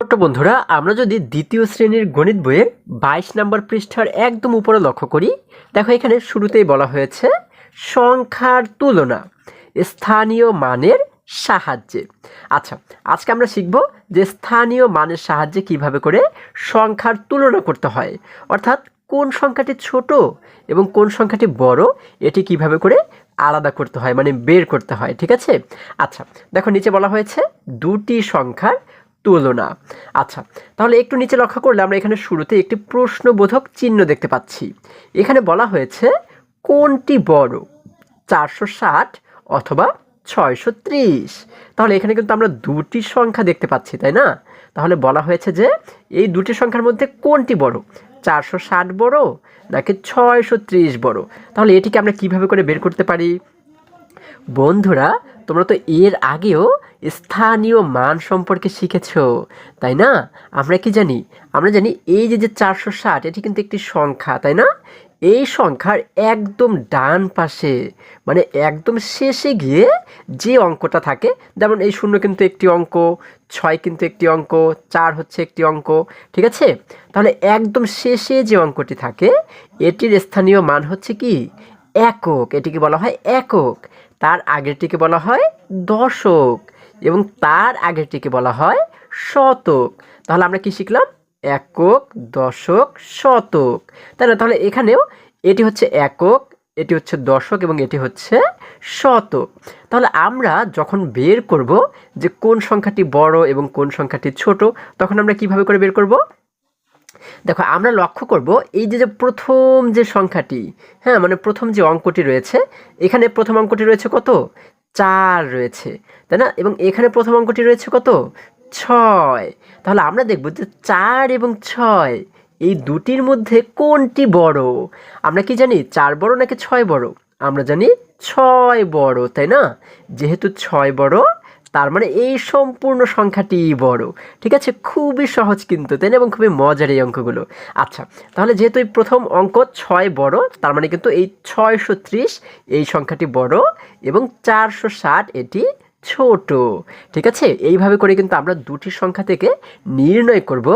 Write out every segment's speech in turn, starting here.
ছোট্ট বন্ধুরা, আমরা যদি দ্বিতীয় শ্রেণীর গণিত বইয়ের 22 নম্বর পৃষ্ঠার একদম উপরে লক্ষ্য করি, দেখো এখানে শুরুতেই বলা হয়েছে সংখ্যার তুলনা স্থানীয় মানের সাহায্যে। আচ্ছা, আজকে আমরা শিখব যে স্থানীয় মানের সাহায্যে কিভাবে করে সংখ্যার তুলনা করতে হয়, অর্থাৎ কোন সংখ্যাটি ছোট এবং কোন সংখ্যাটি বড় এটি কিভাবে করে আলাদা করতে হয়, মানে বের করতে হয়। ঠিক আছে। আচ্ছা, দেখো নিচে বলা হয়েছে দুটি সংখ্যার তুলনা। আচ্ছা, তাহলে একটু নিচে লক্ষ্য করলে আমরা এখানে শুরুতে একটি প্রশ্নবোধক চিহ্ন দেখতে পাচ্ছি। এখানে বলা হয়েছে কোনটি বড়, 460 অথবা 630। তাহলে এখানে কিন্তু আমরা দুটি সংখ্যা দেখতে পাচ্ছি, তাই না? তাহলে বলা হয়েছে যে এই দুটি সংখ্যার মধ্যে কোনটি বড়, 460 বড় নাকি 630 বড়। তাহলে এটিকে আমরা কিভাবে করে বের করতে পারি? বন্ধুরা, তোমরা তো এর আগেও স্থানীয় মান সম্পর্কে শিখেছো, তাই না? আমরা কি জানি? আমরা জানি এই যে 460 এটি কিন্তু একটি সংখ্যা, তাই না? এই সংখ্যার একদম ডান পাশে, মানে একদম শেষে গিয়ে যে অঙ্কটা থাকে, যেমন এই 0 কিন্তু একটি অঙ্ক, 6 কিন্তু একটি অঙ্ক, 4 হচ্ছে একটি অঙ্ক। ঠিক আছে। তাহলে একদম শেষে যে অঙ্কটি থাকে এটির স্থানীয় মান হচ্ছে কি? একক। এটিকে বলা হয় একক। তার আগেরটিকে বলা হয় দশক এবং তার আগেরটিকে বলা হয় শতক। তাহলে আমরা কি শিখলাম? একক, দশক, শতক, তাই না? তাহলে এখানেও এটি হচ্ছে একক, এটি হচ্ছে দশক এবং এটি হচ্ছে শতক। তাহলে আমরা যখন বের করব যে কোন সংখ্যাটি বড় এবং কোন সংখ্যাটি ছোট, তখন আমরা কিভাবে করে বের করব? দেখো, আমরা লক্ষ্য করব এই যে প্রথম যে সংখ্যাটি, হ্যাঁ, মানে প্রথম যে অঙ্কটি রয়েছে, এখানে প্রথম অঙ্কটি রয়েছে কত? 4 রয়েছে, তাই না? এবং এখানে প্রথম অঙ্কটি রয়েছে কত? 6। তাহলে আমরা দেখব যে 4 এবং 6 এই দুটির মধ্যে কোনটি বড়। আমরা কি জানি 4 বড় নাকি 6 বড়? আমরা জানি 6 বড়, তাই না? যেহেতু 6 বড়, তার মানে এই সম্পূর্ণ সংখ্যাটি বড়। ঠিক আছে, খুবই সহজ কিন্তু, তাই না? এবং খুবই মজার এই অঙ্কগুলো। আচ্ছা, তাহলে যেহেতু এই প্রথম অঙ্ক 6 বড়, তার মানে কিন্তু এই 630 এই সংখ্যাটি বড় এবং 460 এটি ছোট। ঠিক আছে, এইভাবে করে কিন্তু আমরা দুটি সংখ্যা থেকে নির্ণয় করব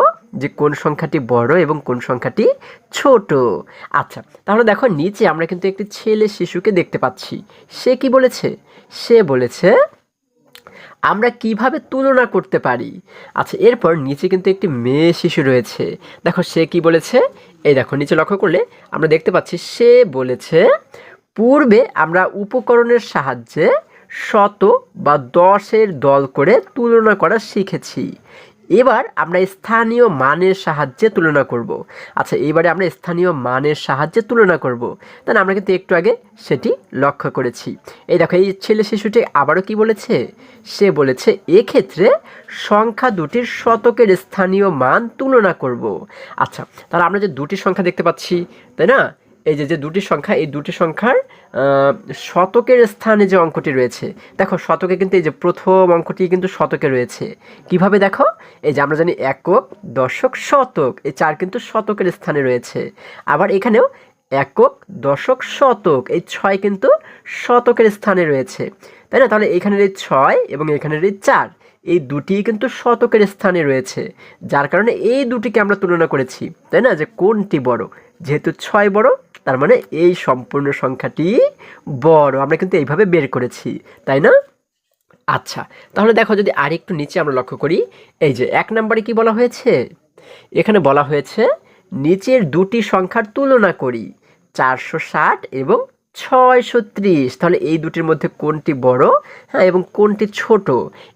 যে কোন সংখ্যাটি বড় এবং কোন সংখ্যাটি ছোট। আচ্ছা, তাহলে দেখো নিচে আমরা কিন্তু একটি ছেলে শিশুকে দেখতে পাচ্ছি। সে কি বলেছে? সে বলেছে আমরা কিভাবে তুলনা করতে পারি। আচ্ছা, এরপর নিচে কিন্তু একটি মেয়ে শিশু রয়েছে। দেখো সে কি বলেছে? এই দেখো নিচে লক্ষ্য করলে আমরা দেখতে পাচ্ছি সে বলেছে পূর্বে আমরা উপকরণের সাহায্যে শত বা দশের দল করে তুলনা করা শিখেছি, এবার আমরা স্থানীয় মানের সাহায্যে তুলনা করব। আচ্ছা, এবারে আমরা স্থানীয় মানের সাহায্যে তুলনা করব, তাই আমরা কিন্তু একটু আগে সেটি লক্ষ্য করেছি। এই দেখো এই ছেলে শিশুটি আবারও কি বলেছে? সে বলেছে এক্ষেত্রে সংখ্যা দুটির শতকের স্থানীয় মান তুলনা করব। আচ্ছা, তাহলে আমরা যে দুটি সংখ্যা দেখতে পাচ্ছি, তাই না? এই যে দুটি সংখ্যা, এই দুটি সংখ্যার শতকের স্থানে যে অঙ্কটি রয়েছে, দেখো শতকে কিন্তু এই যে প্রথম অঙ্কটি কিন্তু শতকে রয়েছে। কিভাবে দেখো? এই যে আমরা জানি একক, দশক, শতক, এই 4 কিন্তু শতকের স্থানে রয়েছে। আবার এখানেও একক, দশক, শতক, এই 6 কিন্তু শতকের স্থানে রয়েছে, তাই না? তাহলে এখানের এই 6 এবং এখানের এই 4 এই দুটি কিন্তু শতকের স্থানে রয়েছে, যার কারণে এই দুটিকে আমরা তুলনা করেছি, তাই না? যে কোনটি বড়। যেহেতু 6 বড়, তার মানে এই সম্পূর্ণ সংখ্যাটি বড়। আমরা কিন্তু এইভাবে বের করেছি, তাই না? আচ্ছা, তাহলে দেখো যদি আরেকটু নিচে আমরা লক্ষ্য করি, এই যে 1 নম্বরে কি বলা হয়েছে? এখানে বলা হয়েছে নিচের দুটি সংখ্যার তুলনা করি, 460 এবং 630। তাহলে এই দুটির মধ্যে কোনটি বড়, হ্যাঁ, এবং কোনটি ছোট,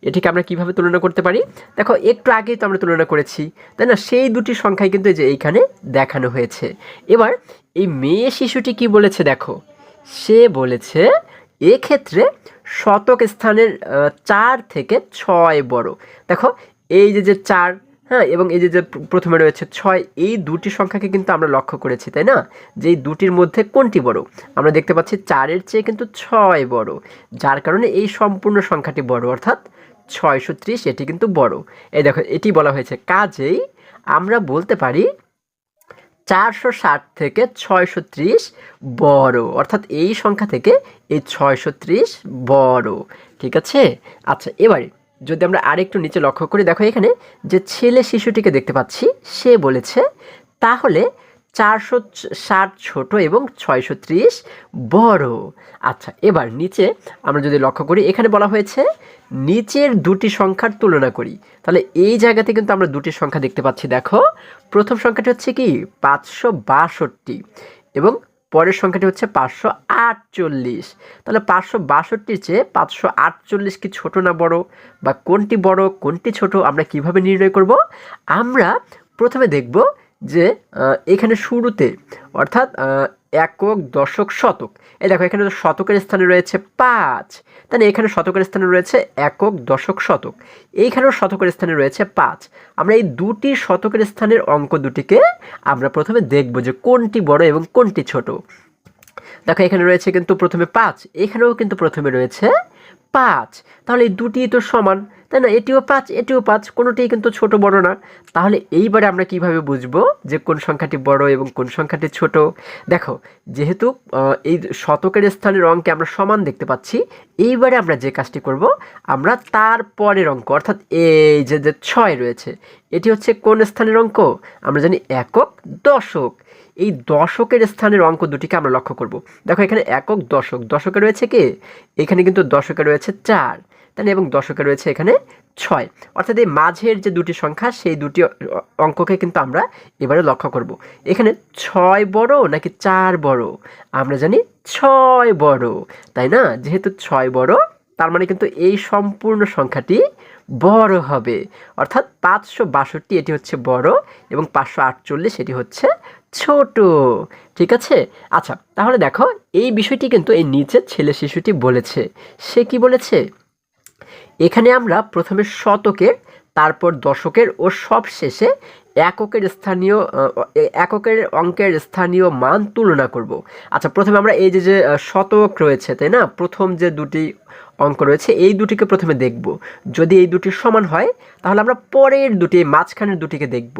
এটিকে আমরা কিভাবে তুলনা করতে পারি? দেখো একটু আগেই তো আমরা তুলনা করেছি, তাই না? সেই দুটি সংখ্যাই কিন্তু এই যে এইখানে দেখানো হয়েছে। এবার এই মেয়ে শিশুটি কি বলেছে দেখো? সে বলেছে এক্ষেত্রে শতক স্থানের 4 থেকে 6 বড়। দেখো এই যে 4, হ্যাঁ, এবং এই যে প্রথমে রয়েছে 6, এই দুটি সংখ্যাকে কিন্তু আমরা লক্ষ্য করেছি, তাই না? যে এই দুটির মধ্যে কোনটি বড়? আমরা দেখতে পাচ্ছি 4-এর চেয়ে কিন্তু 6 বড়, যার কারণে এই সম্পূর্ণ সংখ্যাটি বড়, অর্থাৎ 630 এটি কিন্তু বড়। এই দেখো এটি বলা হয়েছে, কাজেই আমরা বলতে পারি 460 থেকে 630 বড়, অর্থাৎ এই সংখ্যা থেকে এই 630 বড়। ঠিক আছে। আচ্ছা, এবারে যদি আমরা আরেকটু নিচে লক্ষ্য করি, দেখো এখানে যে ছেলে শিশুটিকে দেখতে পাচ্ছি সে বলেছে তাহলে 460 ছোট এবং 630 বড়। আচ্ছা, এবার নিচে আমরা যদি লক্ষ্য করি, এখানে বলা হয়েছে নিচের দুটি সংখ্যার তুলনা করি। তাহলে এই জায়গাতে কিন্তু আমরা দুটি সংখ্যা দেখতে পাচ্ছি। দেখো প্রথম সংখ্যাটি হচ্ছে কি 562 এবং পরের সংখ্যাটি হচ্ছে 548। তাহলে 562-র চেয়ে 548 কি ছোট না বড়, বা কোনটি বড় কোনটি ছোট আমরা কিভাবে নির্ণয় করব? আমরা প্রথমে দেখব যে এখানে শুরুতে অর্থাৎ একক, দশক, শতক, এই দেখো এখানে শতকের স্থানে রয়েছে 5, তাহলে এখানে শতকের স্থানে রয়েছে একক, দশক, শতক, এইখানেও শতকের স্থানে রয়েছে 5। আমরা এই দুটি শতকের স্থানের অঙ্ক দুটিকে আমরা প্রথমে দেখব যে কোনটি বড় এবং কোনটি ছোট। দেখো এখানে রয়েছে কিন্তু প্রথমে 5, এখানেও কিন্তু প্রথমে রয়েছে 5, তাহলে এই দুটি তো সমান, তাই না? এটিও 5 এটিও 5, কোনোটিই কিন্তু ছোট বড় না। তাহলে এইবারে আমরা কিভাবে বুঝবো যে কোন সংখ্যাটি বড় এবং কোন সংখ্যাটি ছোট? দেখো যেহেতু এই শতকের স্থানের অঙ্কে আমরা সমান দেখতে পাচ্ছি, এইবারে আমরা যে কাজটি করব, আমরা তার পরের অঙ্ক অর্থাৎ এই যে 6 রয়েছে, এটি হচ্ছে কোন স্থানের অঙ্ক? আমরা জানি একক, দশক। এই দশকের স্থানের অঙ্ক দুটিকে আমরা লক্ষ্য করব। দেখো এখানে একক, দশক, দশকে রয়েছে কি? এখানে কিন্তু দশকে রয়েছে 4, তাই না? এবং দশকে রয়েছে এখানে 6, অর্থাৎ এই মাঝের যে দুটি সংখ্যা সেই দুটি অঙ্ককে কিন্তু আমরা এবারে লক্ষ্য করব। এখানে 6 বড় নাকি 4 বড়? আমরা জানি 6 বড়, তাই না? যেহেতু 6 বড়, তার মানে কিন্তু এই সম্পূর্ণ সংখ্যাটি বড় হবে, অর্থাৎ 562 এটি হচ্ছে বড় এবং 548 এটি হচ্ছে ছোট। ঠিক আছে? আচ্ছা, তাহলে দেখো এই বিষয়টি কিন্তু এই নিচের ছেলে শিশুটি বলেছে। সে কি বলেছে? এখানে আমরা প্রথমে শতকের, তারপর দশকের ও সব শেষে এককের অঙ্কের স্থানীয় মান তুলনা করব। আচ্ছা, প্রথমে আমরা এই যে শতক রয়েছে, তাই না? প্রথম যে দুটি অঙ্ক রয়েছে এই দুটিকে প্রথমে দেখব। যদি এই দুটি সমান হয় তাহলে আমরা পরের দুটি, মাঝখানের দুটিকে দেখব।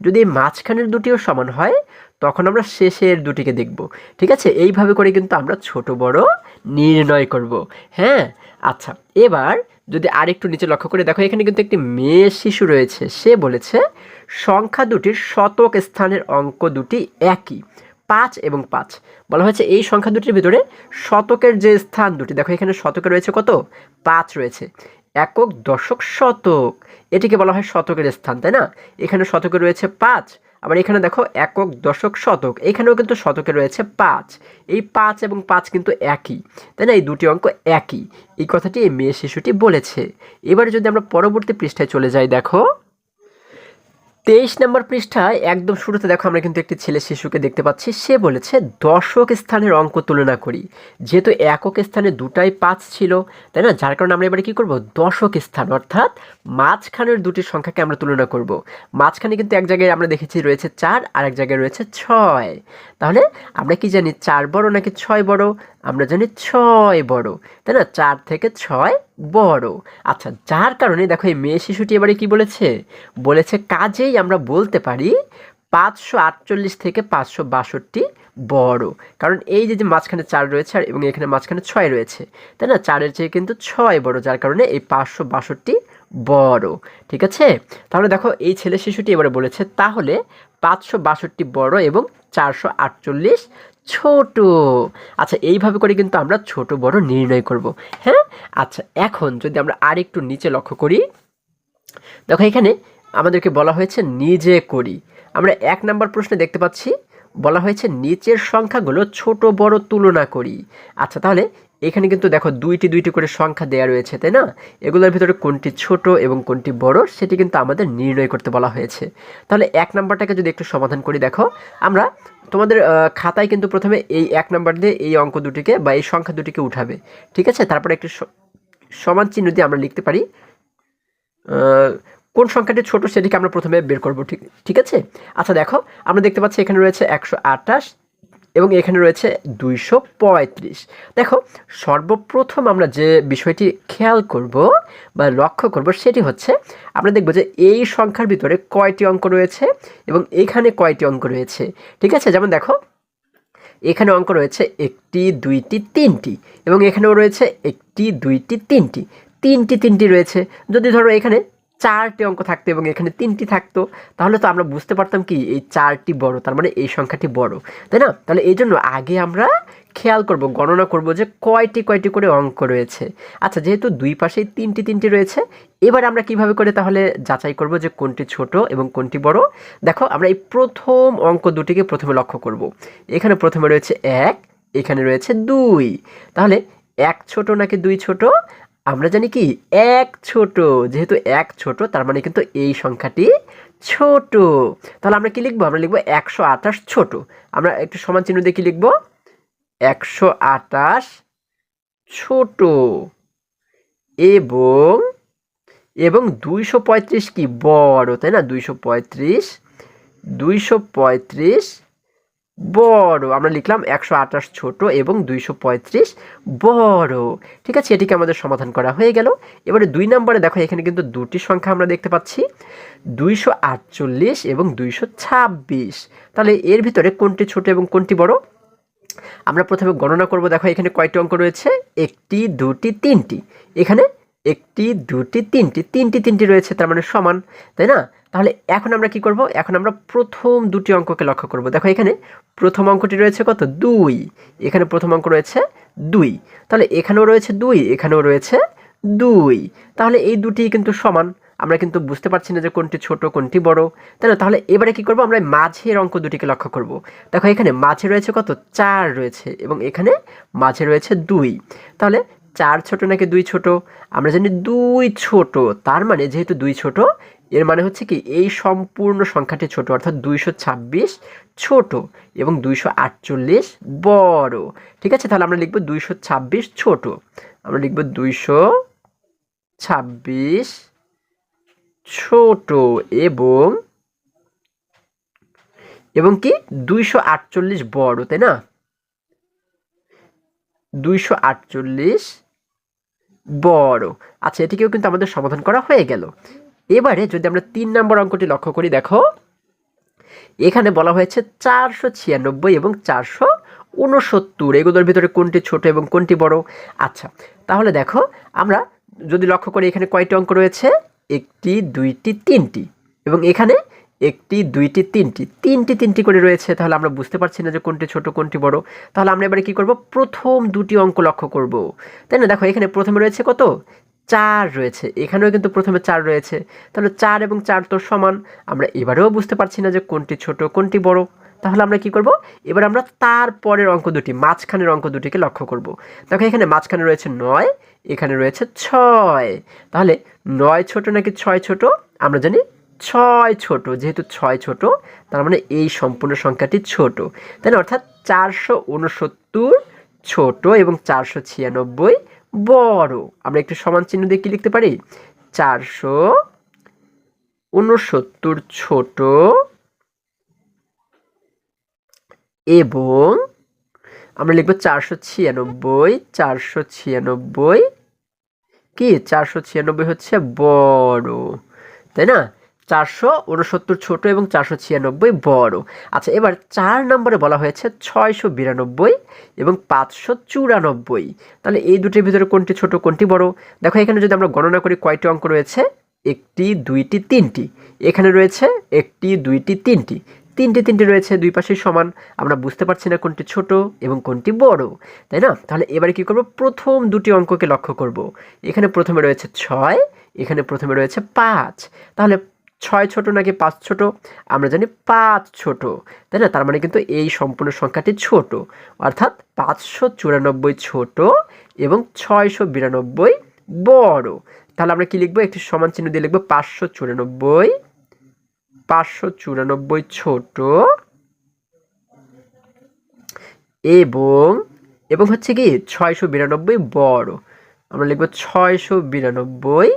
যদি এই মাঝখানের দুটিও সমান হয় তখন আমরা শেষের দুটিকে দেখব। ঠিক আছে? এইভাবে করে কিন্তু আমরা ছোট বড় নির্ণয় করব। হ্যাঁ, আচ্ছা, এবার যদি আরেকটু নিচে লক্ষ্য করে দেখো, এখানে কিন্তু একটি মেয়ে শিশু রয়েছে। সে বলেছে সংখ্যা দুটির শতক স্থানের অঙ্ক দুটি একই, 5 এবং 5। বলা হয়েছে এই সংখ্যা দুটির ভিতরে শতকের যে স্থান দুটি, দেখো এখানে শতকে রয়েছে কত? 5 রয়েছে। একক, দশক, শতক, এটিকে বলা হয় শতকের স্থান, তাই না? এখানে শতকে রয়েছে 5, আবার এখানে দেখো একক, দশক, শতক, এখানেও কিন্তু শতকে রয়েছে 5। এই 5 এবং 5 কিন্তু একই, তাই না? এই দুটি অঙ্ক একই, এই কথাটি এই মেয়ে শিশুটি বলেছে। এবারে যদি আমরা পরবর্তী পৃষ্ঠায় চলে যাই, দেখো 23 নম্বর পৃষ্ঠায় একদম শুরুতে দেখো আমরা কিন্তু একটি ছেলে শিশুকে দেখতে পাচ্ছি। সে বলেছে দশক স্থানের অঙ্ক তুলনা করি। যেহেতু একক স্থানে দুটাই 5 ছিল, তাই না? যার কারণে আমরা এবারে কি করব? দশক স্থান অর্থাৎ মাঝখানের দুটি সংখ্যাকে আমরা তুলনা করব। মাঝখানে কিন্তু এক জায়গায় আমরা দেখেছি রয়েছে 4, আর এক জায়গায় রয়েছে 6। তাহলে আমরা কি জানি 4 বড় নাকি 6 বড়? আমরা জানি 6 বড়, তাই না? 4 থেকে 6 বড়। আচ্ছা, যার কারণে দেখো এই মেয়ে শিশুটি এবারে কি বলেছে কাজেই আমরা বলতে পারি 548 থেকে 562 বড়। কারণ এই যে মাঝখানে 4 রয়েছে আর এবং এখানে মাঝখানে 6 রয়েছে, তাই না? 4-এর চেয়ে কিন্তু 6 বড়, যার কারণে এই 562 বড়। ঠিক আছে? তাহলে দেখো এই ছেলে শিশুটি এবারে বলেছে তাহলে 562 বড় এবং 448 ছোট। আচ্ছা, এইভাবে করে কিন্তু আমরা ছোট বড় নির্ণয় করব। হ্যাঁ, আচ্ছা, এখন যদি আমরা আরেকটু নিচে লক্ষ্য করি, দেখো এখানে আমাদেরকে বলা হয়েছে নিজে করি। আমরা 1 নম্বর প্রশ্নে দেখতে পাচ্ছি বলা হয়েছে নিচের সংখ্যাগুলো ছোট বড় তুলনা করি। আচ্ছা, তাহলে এখানে কিন্তু দেখো দুইটি করে সংখ্যা দেয়া রয়েছে, তাই না? এগুলোর ভিতরে কোনটি ছোট এবং কোনটি বড় সেটি কিন্তু আমাদের নির্ণয় করতে বলা হয়েছে। তাহলে 1 নম্বরটাকে যদি একটু সমাধান করি, দেখো আমরা তোমাদের খাতায় কিন্তু প্রথমে এই 1 নম্বর দিয়ে এই অঙ্ক দুটিকে বা এই সংখ্যা দুটিকে উঠাবে। ঠিক আছে? তারপরে একটু সমান চিহ্ন দিয়ে আমরা লিখতে পারি কোন সংখ্যাটি ছোট সেটিকে আমরা প্রথমে বের করব। ঠিক আছে? আচ্ছা, দেখো আমরা দেখতে পাচ্ছি এখানে রয়েছে 128 এবং এখানে রয়েছে 235। দেখো সর্বপ্রথম আমরা যে বিষয়টি খেয়াল করব বা লক্ষ্য করব সেটি হচ্ছে আমরা দেখব যে এই সংখ্যার ভিতরে কয়টি অঙ্ক রয়েছে এবং এখানে কয়টি অঙ্ক রয়েছে। ঠিক আছে? যেমন দেখো এখানে অঙ্ক রয়েছে 1টি, 2টি, 3টি এবং এখানেও রয়েছে 1টি, 2টি, 3টি, তিনটি তিনটি রয়েছে। যদি ধরো এখানে 4টি অঙ্ক থাকতো এবং এখানে 3টি থাকতো, তাহলে তো আমরা বুঝতে পারতাম কি এই 4টি বড়, তার মানে এই সংখ্যাটি বড়, তাই না? তাহলে এই জন্য আগে আমরা খেয়াল করব, গণনা করব যে কয়টি কয়টি করে অঙ্ক রয়েছে। আচ্ছা, যেহেতু দুই পাশেই তিনটি তিনটি রয়েছে, এবার আমরা কিভাবে করে তাহলে যাচাই করব যে কোনটি ছোট এবং কোনটি বড়? দেখো, আমরা এই প্রথম অঙ্ক দুটিকে প্রথমে লক্ষ্য করব। এখানে প্রথমে রয়েছে 1, এখানে রয়েছে 2। তাহলে 1 ছোট নাকি 2 ছোট? আমরা জানি কি 1 ছোট। যেহেতু 1 ছোট, তার মানে কিন্তু এই সংখ্যাটি ছোট। তাহলে আমরা কি লিখবো? আমরা লিখবো 128 ছোট। আমরা একটু সমান চিহ্ন দিয়ে কি লিখবো? 128 ছোট। এবং এবং 235 কি বড়, তাই না? 235 বড়। আমরা লিখলাম 128 ছোট এবং 235 বড়। ঠিক আছে, এটিকে আমাদের সমাধান করা হয়ে গেল। এবারে 2 নম্বরে দেখো, এখানে কিন্তু দুটি সংখ্যা আমরা দেখতে পাচ্ছি, 248 এবং 226। তাহলে এর ভিতরে কোনটি ছোট এবং কোনটি বড়? আমরা প্রথমে গণনা করব। দেখো, এখানে কয়টি অঙ্ক রয়েছে? 1টি, 2টি, 3টি। এখানে 1টি, 2টি, 3টি, 3টি 3টি রয়েছে, তার মানে সমান, তাই না? তাহলে এখন আমরা কি করব? এখন আমরা প্রথম দুটি অঙ্ককে লক্ষ্য করব। দেখো, এখানে প্রথম অঙ্কটি রয়েছে কত? 2। এখানে প্রথম অঙ্ক রয়েছে 2। তাহলে এখানেও রয়েছে 2, এখানেও রয়েছে 2। তাহলে এই দুটি কিন্তু সমান। আমরা কিন্তু বুঝতে পারছি না যে কোনটি ছোট কোনটি বড়, তাই না? তাহলে এবারে কি করব? আমরা মাঝের অঙ্ক দুটিকে লক্ষ্য করব। দেখো, এখানে মাঝে রয়েছে কত? 4 রয়েছে এবং এখানে মাঝে রয়েছে 2। তাহলে 4 ছোট নাকি 2 ছোট? আমরা জানি 2 ছোট। তার মানে যেহেতু 2 ছোট, এর মানে হচ্ছে কি এই সম্পূর্ণ সংখ্যাটি ছোট, অর্থাৎ 226 ছোট এবং 248 বড়। ঠিক আছে, তাহলে আমরা লিখব 226 ছোট। আমরা লিখব 226 ছোট এবং কি 248 বড়, তাই না? 248 বড়। আচ্ছা, এটিকেও কিন্তু আমাদের সমাধান করা হয়ে গেল। এবারে যদি আমরা 3 নম্বর অঙ্কটি লক্ষ্য করি, দেখো এখানে বলা হয়েছে 496 এবং 469, এগুলোর ভিতরে কোনটি ছোট এবং কোনটি বড়? আচ্ছা, তাহলে দেখো, আমরা যদি লক্ষ্য করি এখানে কয়টি অঙ্ক রয়েছে? 1টি, 2টি, 3টি এবং এখানে 1টি, 2টি, 3টি, 3টি 3টি করে রয়েছে। তাহলে আমরা বুঝতে পারছি না যে কোনটি ছোট কোনটি বড়। তাহলে আমরা এবারে কি করব? প্রথম দুটি অঙ্ক লক্ষ্য করব, তাই না? দেখো, এখানে প্রথমে রয়েছে কত? 4 রয়েছে, এখানেও কিন্তু প্রথমে 4 রয়েছে। তাহলে 4 এবং 4 তো সমান। আমরা এবারেও বুঝতে পারছি না যে কোনটি ছোট কোনটি বড়। তাহলে আমরা কি করব? এবার আমরা তারপরের অঙ্ক দুটি, মাঝখানের অঙ্ক দুটিকে লক্ষ্য করব। দেখো, এখানে মাঝখানে রয়েছে 9, এখানে রয়েছে 6। তাহলে 9 ছোট নাকি 6 ছোট? আমরা জানি 6 ছোট। যেহেতু 6 ছোট, তার মানে এই সম্পূর্ণ সংখ্যাটি ছোট, তাই না? অর্থাৎ 469 ছোট এবং 496 বড়। আমরা একটু সমান চিহ্ন দিয়ে কি লিখতে পারি? 469 ছোট এবং আমরা লিখব 496 কি 496 হচ্ছে বড়, তাই না? 469 ছোট এবং 496 বড়। আচ্ছা, এবার 4 নম্বরে বলা হয়েছে 692 এবং 594। তাহলে এই দুটির ভিতরে কোনটি ছোট কোনটি বড়? দেখো, এখানে যদি আমরা গণনা করি কয়টি অঙ্ক রয়েছে? 1টি, 2টি, 3টি। এখানে রয়েছে 1টি, 2টি, 3টি, 3টি 3টি রয়েছে, দুই পাশেই সমান। আমরা বুঝতে পারছি না কোনটি ছোট এবং কোনটি বড়, তাই না? তাহলে এবারে কি করব? প্রথম দুটি অঙ্ককে লক্ষ্য করব। এখানে প্রথমে রয়েছে 6, এখানে প্রথমে রয়েছে 5। তাহলে 6 ছোট নাকি 5 ছোট? আমরা জানি 5 ছোট, তাই না? তার মানে কিন্তু এই সম্পূর্ণ সংখ্যাটি ছোট, অর্থাৎ 594 ছোট এবং 692 বড়। তাহলে আমরা কি লিখবো? একটি সমান চিহ্ন দিয়ে লিখবো 594 ছোট এবং হচ্ছে কি 692 বড়। আমরা লিখবো 692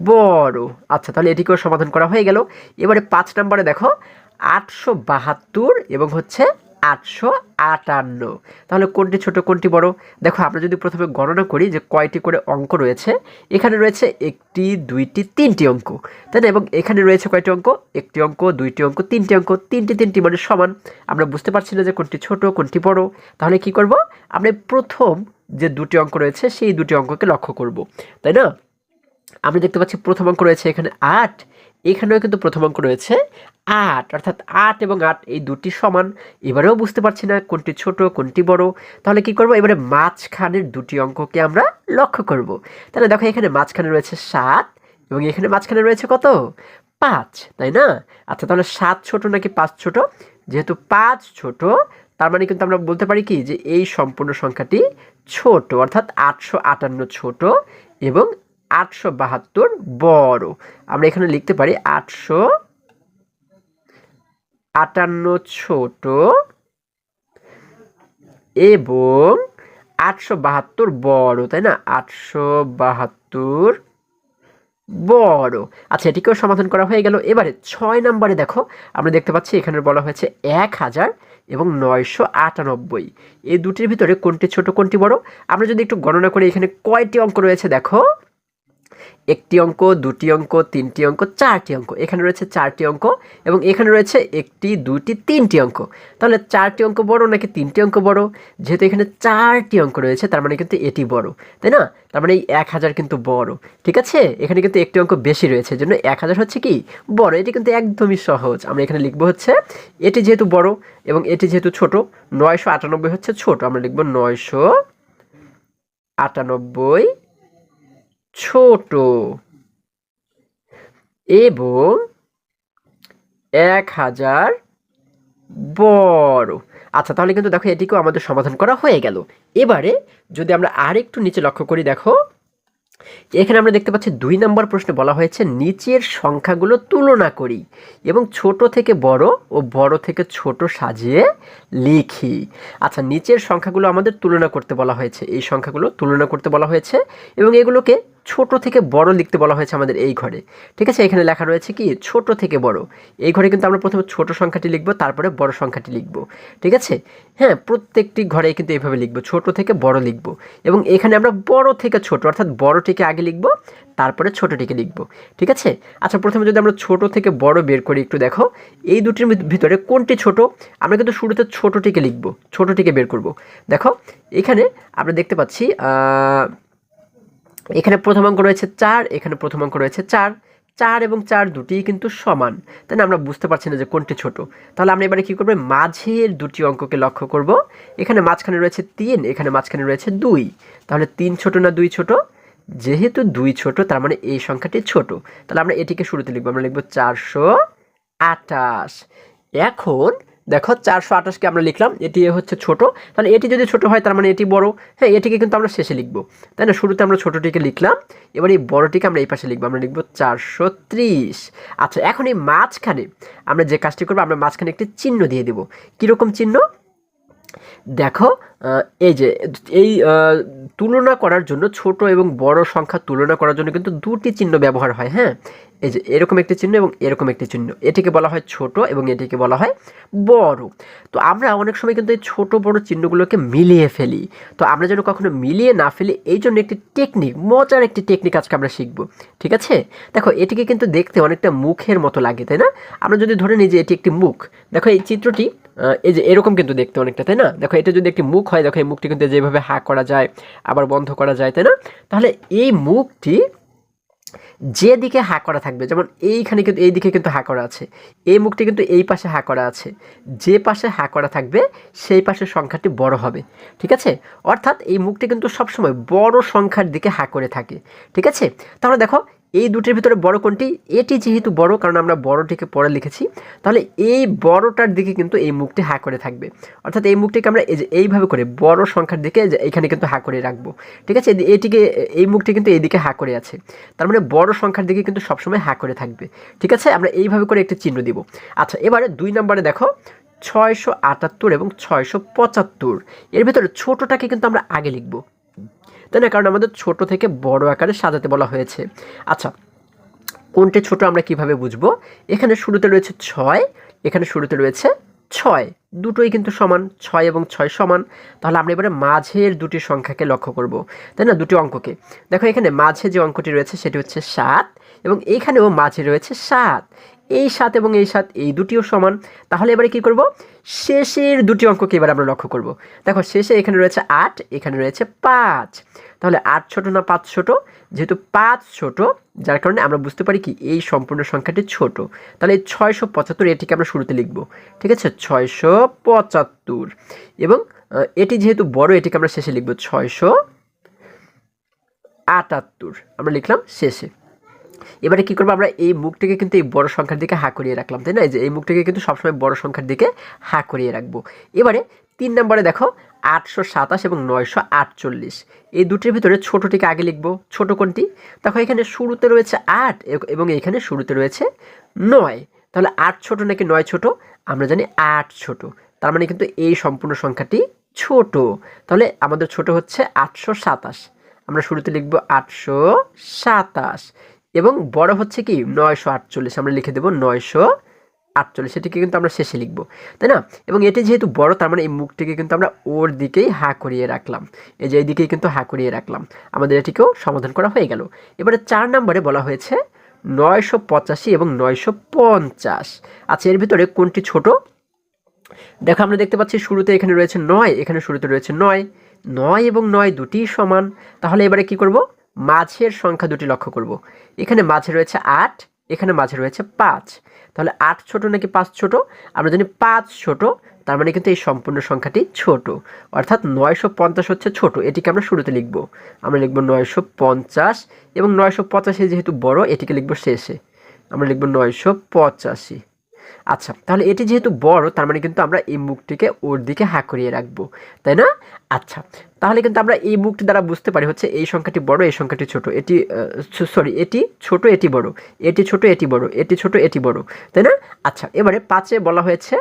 বড়। আচ্ছা, তাহলে এটিকেও সমাধান করা হয়ে গেল। এবারে 5 নম্বরে দেখো 872 এবং হচ্ছে 858। তাহলে কোনটি ছোট কোনটি বড়? দেখো, আমরা যদি প্রথমে গণনা করি যে কয়টি করে অঙ্ক রয়েছে, এখানে রয়েছে 1টি, 2টি, 3টি অঙ্ক, তাই না? এবং এখানে রয়েছে কয়টি অঙ্ক? 1টি অঙ্ক, 2টি অঙ্ক, 3টি অঙ্ক, 3টি 3টি মানে সমান। আমরা বুঝতে পারছি না যে কোনটি ছোট কোনটি বড়। তাহলে কি করব? আমরা প্রথম যে দুটি অঙ্ক রয়েছে সেই দুটি অঙ্ককে লক্ষ্য করব, তাই না? আমরা দেখতে পাচ্ছি প্রথম অঙ্ক রয়েছে এখানে 8, এখানেও কিন্তু প্রথম অঙ্ক রয়েছে 8, অর্থাৎ 8 এবং 8 এই দুটি সমান। এবারেও বুঝতে পারছি না কোনটি ছোট কোনটি বড়, তাহলে কি করব, এবারে মাঝখানের দুটি অঙ্ককে আমরা লক্ষ্য করব। তাহলে দেখো এখানে মাঝখানে রয়েছে 7 এবং এখানে মাঝখানে রয়েছে কত, 5, তাই না? আচ্ছা, তাহলে 7 ছোট নাকি 5 ছোট? যেহেতু 5 ছোট, তার মানে কিন্তু আমরা বলতে পারি কি যে এই সম্পূর্ণ সংখ্যাটি ছোট, অর্থাৎ 858 ছোট এবং 872 বড়। আমরা এখানে লিখতে পারি 858 ছোট এবং 872 বড়, তাই না? 872 বড়। আচ্ছা, এটিকেও সমাধান করা হয়ে গেল। এবারে 6 নম্বরে দেখো আমরা দেখতে পাচ্ছি এখানে বলা হয়েছে 1000 এবং 998, এই দুটির ভিতরে কোনটি ছোট কোনটি বড়? আমরা যদি একটু গণনা করি এখানে কয়টি অঙ্ক রয়েছে দেখো, একটি অঙ্ক, দুটি অঙ্ক, তিনটি অঙ্ক, চারটি অঙ্ক। এখানে রয়েছে 4টি অঙ্ক এবং এখানে রয়েছে একটি, দুটি, তিনটি অঙ্ক। তাহলে 4টি অঙ্ক বড় নাকি 3টি অঙ্ক বড়? যেহেতু এখানে 4টি অঙ্ক রয়েছে তার মানে কিন্তু এটি বড়, তাই না? তার মানে এই 1000 কিন্তু বড়, ঠিক আছে? এখানে কিন্তু একটি অঙ্ক বেশি রয়েছে, জন্য 1000 হচ্ছে কি বড়। এটি কিন্তু একদমই সহজ। আমরা এখানে লিখবো হচ্ছে এটি যেহেতু বড় এবং এটি যেহেতু ছোট, 998 হচ্ছে ছোট, আমরা লিখবো 998 ছোট এবং 1000 বড়। আচ্ছা, তাহলে কিন্তু দেখো এটিকেও আমাদের সমাধান করা হয়ে গেল। এবারে যদি আমরা আর একটু নিচে লক্ষ্য করি, দেখো এখানে আমরা দেখতে পাচ্ছি 2 নম্বর প্রশ্নে বলা হয়েছে নিচের সংখ্যাগুলো তুলনা করি এবং ছোট থেকে বড় ও বড় থেকে ছোট সাজিয়ে লিখি। আচ্ছা, নিচের সংখ্যাগুলো আমাদের তুলনা করতে বলা হয়েছে, এই সংখ্যাগুলো তুলনা করতে বলা হয়েছে এবং এগুলোকে ছোট থেকে বড় লিখতে বলা হয়েছে আমাদের এই ঘরে, ঠিক আছে? এখানে লেখা রয়েছে কি ছোট থেকে বড়। এই ঘরে কিন্তু আমরা প্রথমে ছোট সংখ্যাটি লিখব, তারপরে বড় সংখ্যাটি লিখব, ঠিক আছে? হ্যাঁ, প্রত্যেকটি ঘরে কিন্তু এইভাবে লিখব, ছোট থেকে বড় লিখব এবং এখানে আমরা বড় থেকে ছোট অর্থাৎ বড়টিকে আগে লিখব, তারপরে ছোটটিকে লিখব, ঠিক আছে? আচ্ছা, প্রথমে যদি আমরা ছোট থেকে বড় বের করি, একটু দেখো এই দুটির ভিতরে কোনটি ছোট? আমরা কিন্তু শুরুতে ছোটটিকে লিখব, ছোটটিকে বের করব। দেখো এখানে আমরা দেখতে পাচ্ছি এখানে প্রথম অঙ্ক রয়েছে 4, এখানে প্রথম অঙ্ক রয়েছে 4, 4 এবং 4 দুটিই কিন্তু সমান, তাই না? আমরা বুঝতে পারছি না যে কোনটি ছোট। তাহলে আমরা এবারে কী করবো, মাঝের দুটি অঙ্ককে লক্ষ্য করব। এখানে মাঝখানে রয়েছে 3, এখানে মাঝখানে রয়েছে 2, তাহলে 3 ছোট না 2 ছোট? যেহেতু 2 ছোট তার মানে এই সংখ্যাটি ছোট, তাহলে আমরা এটিকে শুরুতে লিখবো, আমরা লিখবো 428। এখন দেখো 428কে আমরা লিখলাম, এটি হচ্ছে ছোট, তাহলে এটি যদি ছোট হয় তার মানে এটি বড়। হ্যাঁ, এটিকে কিন্তু আমরা শেষে লিখবো, তাই না? শুরুতে আমরা ছোটটিকে লিখলাম, এবার এই বড়টিকে আমরা এই পাশে লিখবো, আমরা লিখবো 430। আচ্ছা, এখন এই মাঝখানে আমরা যে কাজটি করবো, আমরা মাঝখানে একটি চিহ্ন দিয়ে দেবো। কীরকম চিহ্ন? দেখো এই যে এই তুলনা করার জন্য, ছোট এবং বড় সংখ্যা তুলনা করার জন্য কিন্তু দুটি চিহ্ন ব্যবহার হয়। হ্যাঁ, এই যে এরকম একটি চিহ্ন এবং এরকম একটি চিহ্ন, এটিকে বলা হয় ছোট এবং এটিকে বলা হয় বড়। তো আমরা অনেক সময় কিন্তু এই ছোট বড় চিহ্নগুলোকে মিলিয়ে ফেলি। তো আমরা যেন কখনো মিলিয়ে না ফেলি এই জন্য একটি টেকনিক, মজার একটি টেকনিক আজকে আমরা শিখবো, ঠিক আছে? দেখো এটিকে কিন্তু দেখতে অনেকটা মুখের মতো লাগে, তাই না? আমরা যদি ধরে নিই যে এটি একটি মুখ, দেখো এই চিত্রটি এই যে এরকম কিন্তু দেখতে অনেকটা, তাই না? দেখো এটা যদি একটি মুখ হয়, দেখো এই মুখটি কিন্তু যেভাবে হা করা যায় আবার বন্ধ করা যায়, তাই না? তাহলে এই মুখটি যেদিকে হা করা থাকবে, যেমন এইখানে কিন্তু এই দিকে কিন্তু হা করা আছে, এই মুখটি কিন্তু এই পাশে হা করা আছে, যে পাশে হা করা থাকবে সেই পাশের সংখ্যাটি বড় হবে, ঠিক আছে? অর্থাৎ এই মুখটি কিন্তু সবসময় বড় সংখ্যার দিকে হা করে থাকে, ঠিক আছে? তাহলে দেখো এই দুটির ভিতরে বড় কোনটি? এটি যেহেতু বড়, কারণ আমরা বড়টিকে পরে লিখেছি, তাহলে এই বড়টার দিকে কিন্তু এই মুখটি হা করে থাকবে। অর্থাৎ এই মুখটিকে আমরা এই যে এইভাবে করে বড় সংখ্যার দিকে এইখানে কিন্তু হা করে রাখবো, ঠিক আছে? এটিকে, এই মুখটি কিন্তু এইদিকে হা করে আছে, তার মানে বড় সংখ্যার দিকে কিন্তু সবসময় হা করে থাকবে, ঠিক আছে? আমরা এইভাবে করে একটি চিহ্ন দিব। আচ্ছা, এবারে 2 নম্বরে দেখো 678 এবং 675, এর ভিতরে ছোটটাকে কিন্তু আমরা আগে লিখব, তাই না? কারণ আমাদের ছোট থেকে বড় আকারে সাজাতে বলা হয়েছে। আচ্ছা, কোনটি ছোট আমরা কিভাবে বুঝবো? এখানে শুরুতে রয়েছে 6, এখানে শুরুতে রয়েছে 6, দুটোই কিন্তু সমান, 6 এবং 6 সমান। তাহলে আমরা এবারে মাঝের দুটি সংখ্যাকে লক্ষ্য করব, তাই না? দুটি অঙ্ককে দেখো, এখানে মাঝে যে অঙ্কটি রয়েছে সেটি হচ্ছে 7 এবং এইখানেও মাঝে রয়েছে 7। এই 7 এবং এই 7 এই দুটিও সমান। তাহলে এবারে কি করব, শেষের দুটি অঙ্ককে এবার আমরা লক্ষ্য করব। দেখো শেষে এখানে রয়েছে 8, এখানে রয়েছে 5। তাহলে 8 ছোট না 5 ছোট? যেহেতু 5 ছোট, যার কারণে আমরা বুঝতে পারি কি এই সম্পূর্ণ সংখ্যাটি ছোট। তাহলে এই 675 এটিকে আমরা শুরুতে লিখব। ঠিক আছে, 675। এবং এটি যেহেতু বড়, এটিকে আমরা শেষে লিখব 678 আমরা লিখলাম শেষে। এবারে কি করবো, আমরা এই মুখটিকে কিন্তু এই বড় সংখ্যার দিকে হা করিয়ে রাখলাম, তাই না? এই যে এই মুখটিকে কিন্তু সবসময় বড় সংখ্যার দিকে হা করিয়ে রাখবো। এবারে 3 নম্বরে দেখো 827 এবং 948, এই দুটির ভিতরে ছোটটিকে আগে লিখবো। ছোট কোনটি? দেখো এখানে শুরুতে রয়েছে 8 এবং এখানে শুরুতে রয়েছে 9। তাহলে 8 ছোট নাকি 9 ছোট? আমরা জানি 8 ছোট। তার মানে কিন্তু এই সম্পূর্ণ সংখ্যাটি ছোট। তাহলে আমাদের ছোট হচ্ছে 827, আমরা শুরুতে লিখব 827। এবং বড় হচ্ছে কি 948, আমরা লিখে দেবো 948, এটিকে কিন্তু আমরা শেষে লিখবো, তাই না? এবং এটি যেহেতু বড়, তার মানে এই মুখটিকে কিন্তু আমরা ওর দিকেই হা করিয়ে রাখলাম। এই যে এই দিকেই কিন্তু হা করিয়ে রাখলাম। আমাদের এটিকেও সমাধান করা হয়ে গেল। এবারে 4 নম্বরে বলা হয়েছে 985 এবং 950। আচ্ছা, এর ভিতরে কোনটি ছোট? দেখো আমরা দেখতে পাচ্ছি শুরুতে এখানে রয়েছে 9, এখানে শুরুতে রয়েছে 9। 9 এবং 9 দুটিই সমান। তাহলে এবারে কি করব, মাঝের সংখ্যা দুটি লক্ষ্য করব। এখানে মাঝে রয়েছে 8, এখানে মাঝে রয়েছে 5। তাহলে 8 ছোট নাকি 5 ছোট? আমরা জানি 5 ছোট। তার মানে কিন্তু এই সম্পূর্ণ সংখ্যাটি ছোট, অর্থাৎ 950 হচ্ছে ছোট। এটিকে আমরা শুরুতে লিখব, আমরা লিখব 950। এবং 985 যেহেতু বড়, এটিকে লিখব শেষে, আমরা লিখব 985। আচ্ছা, তাহলে এটি যেহেতু বড়, তার মানে কিন্তু আমরা এই মুখটিকে ওর দিকে হা করিয়ে রাখবো, তাই না? আচ্ছা, তাহলে কিন্তু আমরা এই মুখটি দ্বারা বুঝতে পারি হচ্ছে এই সংখ্যাটি বড়, এই সংখ্যাটি ছোট। এটি এটি ছোট, এটি বড়, এটি ছোট, এটি বড়, এটি ছোট, এটি বড়, তাই না? আচ্ছা, এবারে 5-এ বলা হয়েছে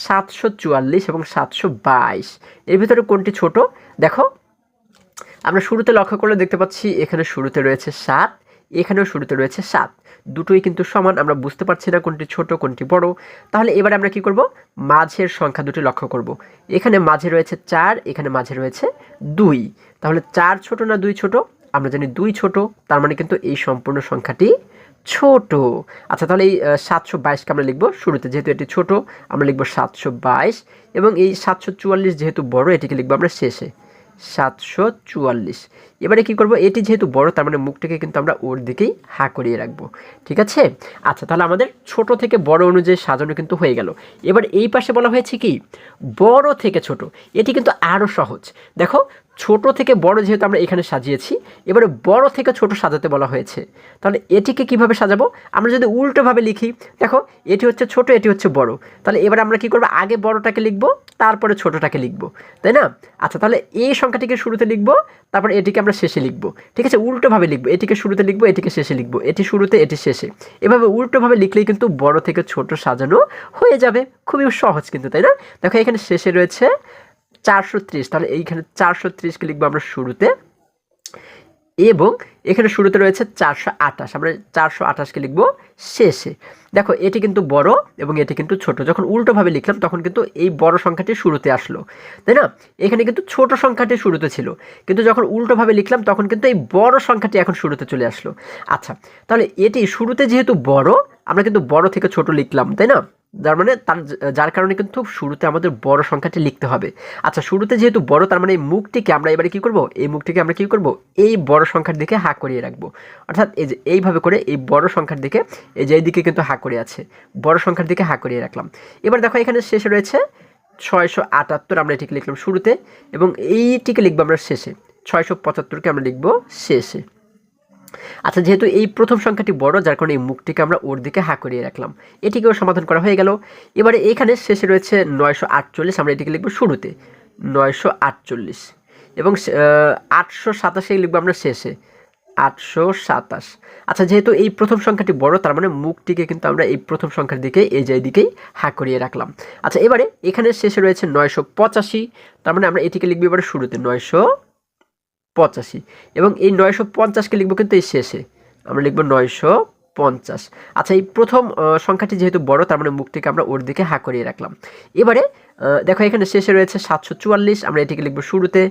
744 এবং 722, এর ভিতরে কোনটি ছোট? দেখো আমরা শুরুতে লক্ষ্য করলে দেখতে পাচ্ছি এখানে শুরুতে রয়েছে 7, এখানেও শুরুতে রয়েছে 7। দুটোই কিন্তু সমান, আমরা বুঝতে পারছি না কোনটি ছোট কোনটি বড়। তাহলে এবারে আমরা কি করব, মাঝের সংখ্যা দুটি লক্ষ্য করব। এখানে মাঝে রয়েছে 4, এখানে মাঝে রয়েছে 2। তাহলে 4 ছোট না 2 ছোট? আমরা জানি 2 ছোট। তার মানে কিন্তু এই সম্পূর্ণ সংখ্যাটি ছোট। আচ্ছা, তাহলে এই 722কে আমরা লিখব শুরুতে, যেহেতু এটি ছোট আমরা লিখব 722। এবং এই 744 যেহেতু বড়, এটিকে লিখব আমরা শেষে 744। এবারে কি করব, এটি যেহেতু বড়, তার মানে মুখটিকে কিন্তু আমরা ওর দিকেই হা করিয়ে রাখবো। ঠিক আছে? আচ্ছা, তাহলে আমাদের ছোট থেকে বড় অনুযায়ী সাজানো কিন্তু হয়ে গেল। এবার এই পাশে বলা হয়েছে কি বড় থেকে ছোট। এটি কিন্তু আরও সহজ। দেখো ছোট থেকে বড় যেহেতু আমরা এখানে সাজিয়েছি, এবারে বড় থেকে ছোট সাজাতে বলা হয়েছে। তাহলে এটিকে কিভাবে সাজাবো? আমরা যদি উল্টোভাবে লিখি, দেখো এটি হচ্ছে ছোট, এটি হচ্ছে বড়। তাহলে এবার আমরা কি করব, আগে বড়টাকে লিখব, তারপরে ছোটটাকে লিখব, তাই না? আচ্ছা, তাহলে এই সংখ্যাটিকে শুরুতে লিখব, তারপর এটিকে আমরা শেষে লিখব। ঠিক আছে, উল্টোভাবে লিখব, এটিকে শুরুতে লিখব, এটিকে শেষে লিখব, এটি শুরুতে এটি শেষে। এভাবে উল্টোভাবে লিখলেই কিন্তু বড় থেকে ছোট সাজানো হয়ে যাবে। খুবই সহজ কিন্তু, তাই না? দেখো এখানে শেষে রয়েছে 430, তাহলে এইখানে 430কে লিখবো আমরা শুরুতে। এবং এখানে শুরুতে রয়েছে 428, আমরা 428কে লিখবো শেষে। দেখো এটি কিন্তু বড় এবং এটি কিন্তু ছোট। যখন উল্টোভাবে লিখলাম তখন কিন্তু এই বড় সংখ্যাটি শুরুতে আসলো, তাই না? এখানে কিন্তু ছোট সংখ্যাটি শুরুতে ছিল, কিন্তু যখন উল্টোভাবে লিখলাম তখন কিন্তু এই বড় সংখ্যাটি এখন শুরুতে চলে আসলো। আচ্ছা, তাহলে এটি শুরুতে যেহেতু বড়, আমরা কিন্তু বড় থেকে ছোট লিখলাম, তাই না? যার কারণে কিন্তু শুরুতে আমাদের বড় সংখ্যাটি লিখতে হবে। আচ্ছা, শুরুতে যেহেতু বড়, তার মানে এই মুখটিকে আমরা এবারে কি করব, এই মুখটিকে আমরা কি করব, এই বড় সংখ্যার দিকে হা করিয়ে রাখবো। অর্থাৎ এই যে এইভাবে করে এই বড় সংখ্যার দিকে, এই যে এইদিকে কিন্তু হা করে আছে, বড় সংখ্যার দিকে হা করিয়ে রাখলাম। এবার দেখো এখানে শেষে রয়েছে 678, আমরা এটিকে লিখলাম শুরুতে এবং এইটিকে লিখবো আমরা শেষে। 675কে আমরা লিখবো শেষে। আচ্ছা, যেহেতু এই প্রথম সংখ্যাটি বড়, যার কারণে এই মুখটিকে আমরা ওর দিকে হা করিয়ে রাখলাম। এটিকেও সমাধান করা হয়ে গেল। এবারে এখানে শেষে রয়েছে 948, আমরা এটিকে লিখবো শুরুতে 948 এবং 827 লিখবো আমরা শেষে 827। আচ্ছা, যেহেতু এই প্রথম সংখ্যাটি বড়, তার মানে মুখটিকে কিন্তু আমরা এই প্রথম সংখ্যার দিকে এই যে দিকেই হা করিয়ে রাখলাম। আচ্ছা, এবারে এখানে শেষে রয়েছে 985, তার মানে আমরা এটিকে লিখবো এবারে শুরুতে 985 এবং এই 950কে লিখবো কিন্তু এই শেষে, আমরা লিখবো 950। আচ্ছা, এই প্রথম সংখ্যাটি যেহেতু বড়, তার মানে মুখটিকে আমরা ওর দিকে হা করিয়ে রাখলাম। এবারে দেখো এখানে শেষে রয়েছে 744, আমরা এটিকে লিখবো শুরুতে,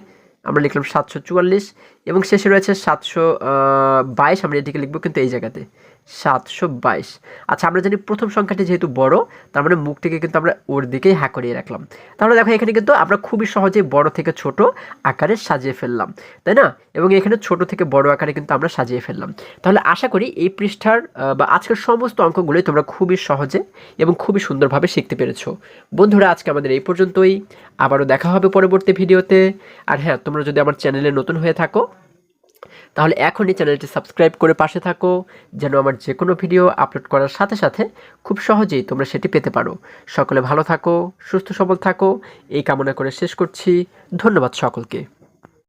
আমরা লিখলাম 744 এবং শেষে রয়েছে 722, আমরা এটিকে লিখবো কিন্তু এই জায়গাতে 722। আচ্ছা, আমরা জানি প্রথম সংখ্যাটি যেহেতু বড়, তার মানে মুখটিকে কিন্তু আমরা ওর দিকেই হা করিয়ে রাখলাম। তাহলে দেখো এখানে কিন্তু আমরা খুবই সহজেই বড় থেকে ছোট আকারে সাজিয়ে ফেললাম, তাই না? এবং এখানে ছোট থেকে বড় আকারে কিন্তু আমরা সাজিয়ে ফেললাম। তাহলে আশা করি এই পৃষ্ঠার বা আজকের সমস্ত অঙ্কগুলোই তোমরা খুবই সহজে এবং খুবই সুন্দরভাবে শিখতে পেরেছো। বন্ধুরা, আজকে আমাদের এই পর্যন্তই। আবারও দেখা হবে পরবর্তী ভিডিওতে। আর হ্যাঁ, তোমরা যদি আমার চ্যানেলে নতুন হয়ে থাকো তাহলে এখনই চ্যানেলটি সাবস্ক্রাইব করে পাশে থাকো, যেন আমার যে কোনো ভিডিও আপলোড করার সাথে সাথে খুব সহজেই তোমরা সেটি পেতে পারো। সকলে ভালো থাকো, সুস্থ সবল থাকো, এই কামনা করে শেষ করছি। ধন্যবাদ সকলকে।